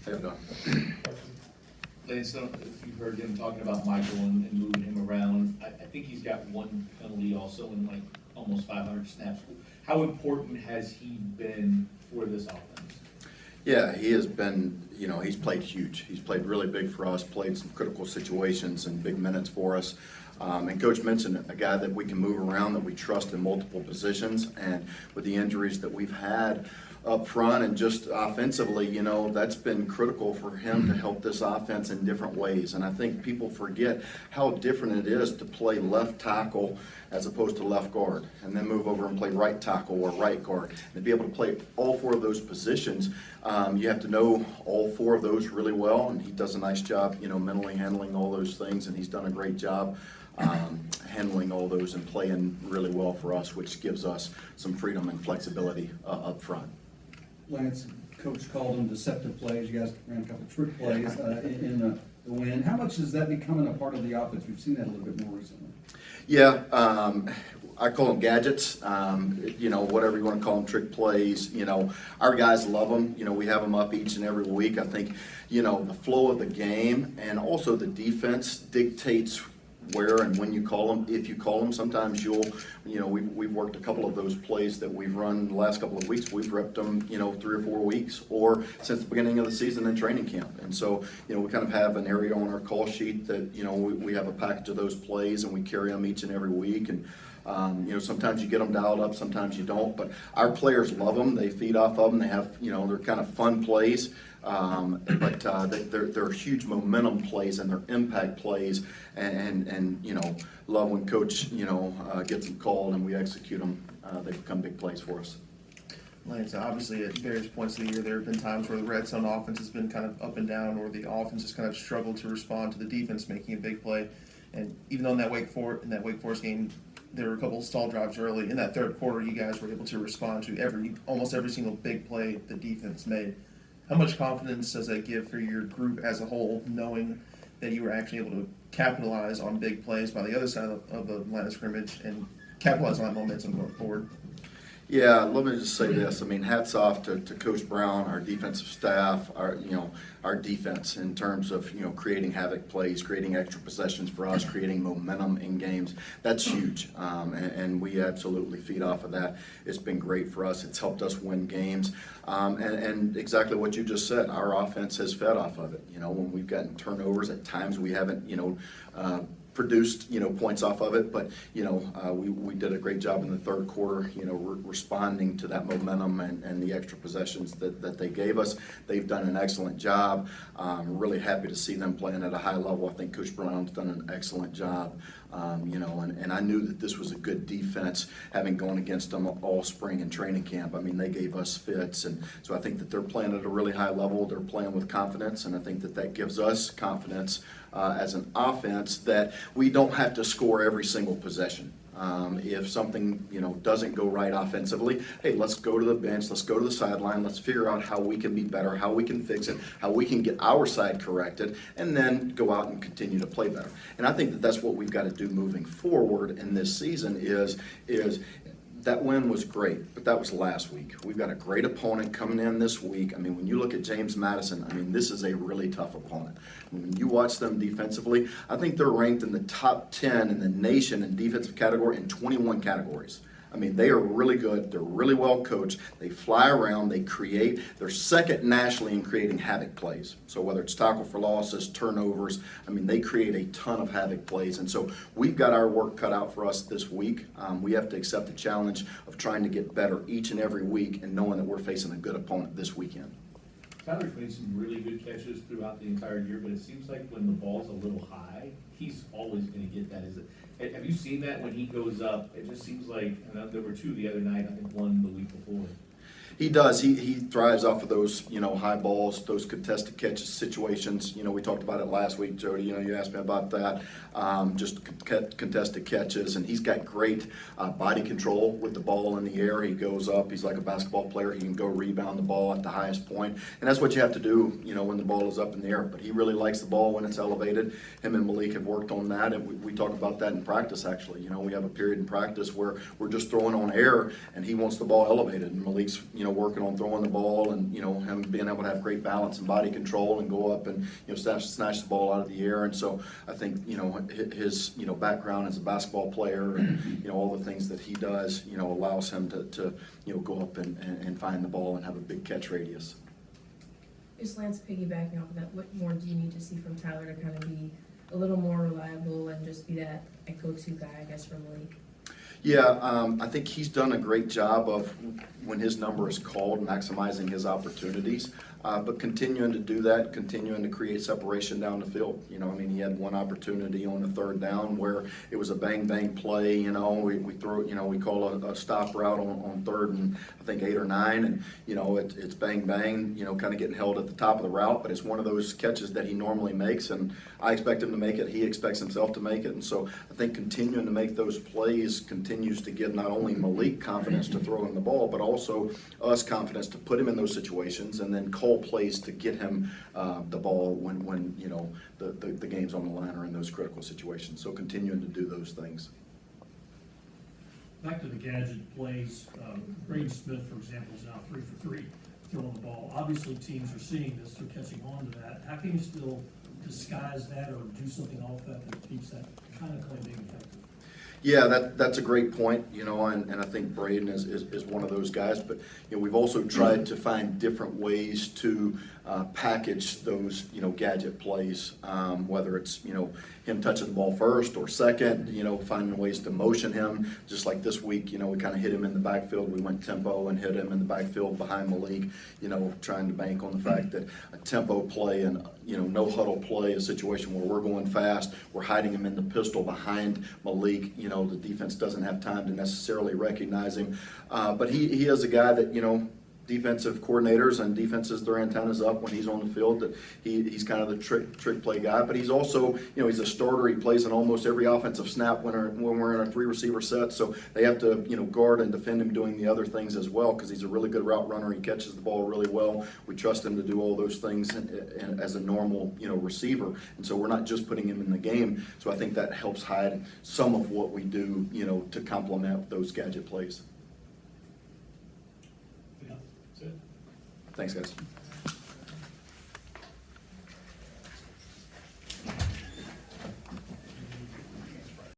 Have done. Lance, if you've heard him talking about Michael and moving him around, I think he's got one penalty also in like almost 500 snaps. How important has he been for this offense? Yeah, he has been, he's played huge. He's played really big for us, played some critical situations and big minutes for us. And Coach mentioned it, a guy that we can move around, that we trust in multiple positions. And with the injuries that we've had up front and just offensively, that's been critical for him to help this offense in different ways. And I think people forget how different it is to play left tackle as opposed to left guard, and then move over and play right tackle or right guard. And to be able to play all four of those positions, you have to know all four of those really well, and he does a nice job, mentally handling all those things, and he's done a great job handling all those and playing really well for us, which gives us some freedom and flexibility up front. Lance, Coach called them deceptive plays. You guys ran a couple of trick plays in the win. How much is that becoming a part of the offense? We've seen that a little bit more recently. Yeah, I call them gadgets, whatever you want to call them, trick plays. Our guys love them. We have them up each and every week. I think, the flow of the game and also the defense dictates where and when you call them. If you call them, sometimes we've worked a couple of those plays that we've run the last couple of weeks. We've repped them, 3 or 4 weeks or since the beginning of the season in training camp. And so, we kind of have an area on our call sheet that, we have a package of those plays and we carry them each and every week. And sometimes you get them dialed up, sometimes you don't, but our players love them. They feed off of them. They have, they're kind of fun plays, but they're huge momentum plays and they're impact plays, and love when Coach, gets them called and we execute them. They become big plays for us. Lance, obviously at various points of the year, there have been times where the red zone offense has been kind of up and down, or the offense has kind of struggled to respond to the defense making a big play. And even though in that Wake Forest game, there were a couple of stall drives early. In that third quarter, you guys were able to respond to almost every single big play the defense made. How much confidence does that give for your group as a whole, knowing that you were actually able to capitalize on big plays by the other side of the line of scrimmage and capitalize on that momentum going forward? Yeah, let me just say this. Hats off to Coach Brown, our defensive staff, our defense in terms of, creating havoc plays, creating extra possessions for us, creating momentum in games. That's huge, and we absolutely feed off of that. It's been great for us. It's helped us win games, and exactly what you just said, our offense has fed off of it. When we've gotten turnovers, at times we haven't, produced points off of it, but we did a great job in the third quarter responding to that momentum and the extra possessions that they gave us. They've done an excellent job. Really happy to see them playing at a high level. I think Coach Brown's done an excellent job, and I knew that this was a good defense, having gone against them all spring in training camp. They gave us fits, and so I think that they're playing at a really high level. They're playing with confidence, and I think that gives us confidence as an offense that we don't have to score every single possession. If something doesn't go right offensively, hey, let's go to the bench, let's go to the sideline, let's figure out how we can be better, how we can fix it, how we can get our side corrected, and then go out and continue to play better. And I think that that's what we've got to do moving forward in this season is that win was great, but that was last week. We've got a great opponent coming in this week. When you look at James Madison, this is a really tough opponent. When you watch them defensively, I think they're ranked in the top 10 in the nation in defensive category in 21 categories. They are really good. They're really well coached. They fly around. They create. They're second nationally in creating havoc plays. So whether it's tackle for losses, turnovers, they create a ton of havoc plays. And so we've got our work cut out for us this week. We have to accept the challenge of trying to get better each and every week and knowing that we're facing a good opponent this weekend. Tyler's made some really good catches throughout the entire year, but it seems like when the ball's a little high, he's always going to get that. Have you seen that when he goes up? It just seems like, there were 2 the other night, I think 1 the week before. He does. He thrives off of those, high balls, those contested catches situations. We talked about it last week, Jody. You asked me about that. Just contested catches, and he's got great body control with the ball in the air. He goes up. He's like a basketball player. He can go rebound the ball at the highest point, and that's what you have to do, when the ball is up in the air. But he really likes the ball when it's elevated. Him and Malik have worked on that, and we talk about that in practice. Actually, we have a period in practice where we're just throwing on air, and he wants the ball elevated, and Malik's, working on throwing the ball and, him being able to have great balance and body control and go up and, snatch the ball out of the air. And so I think, his, background as a basketball player and, all the things that he does, allows him to go up and find the ball and have a big catch radius. Just Lance, piggybacking off of that, what more do you need to see from Tyler to kind of be a little more reliable and just be that go-to guy, I guess, from the league? Yeah, I think he's done a great job of, when his number is called, maximizing his opportunities, but continuing to do that, continuing to create separation down the field. He had one opportunity on the third down where it was a bang-bang play, we throw, we call a stop route on third and I think 8 or 9, and, it's bang-bang, kind of getting held at the top of the route, but it's one of those catches that he normally makes, and I expect him to make it, he expects himself to make it, and so I think continuing to make those plays continues to give not only Malik confidence to throw him the ball, but also us confidence to put him in those situations and then call plays to get him the ball when the game's on the line or in those critical situations. So continuing to do those things. Back to the gadget plays, Braden Smith, for example, is now 3 for 3 throwing the ball. Obviously, teams are seeing this, they're catching on to that. How can you still disguise that or do something off that keeps that kind of play being effective? Yeah, that's a great point, and I think Braden is one of those guys, but, we've also tried to find different ways to package those, gadget plays, whether it's, him touching the ball first or second, finding ways to motion him, just like this week, we kind of hit him in the backfield, we went tempo and hit him in the backfield behind Malik, trying to bank on the fact that a tempo play and, no huddle play, a situation where we're going fast, we're hiding him in the pistol behind Malik, the defense doesn't have time to necessarily recognize him, but he is a guy that, defensive coordinators and defenses their antennas up when he's on the field, that he's kind of the trick play guy, but he's also, he's a starter. He plays in almost every offensive snap when we're in a 3 receiver set, so they have to, guard and defend him doing the other things as well, because he's a really good route runner. He catches the ball really well. We trust him to do all those things as a normal, receiver, and so we're not just putting him in the game, so I think that helps hide some of what we do, to complement those gadget plays. That's it. Thanks, guys.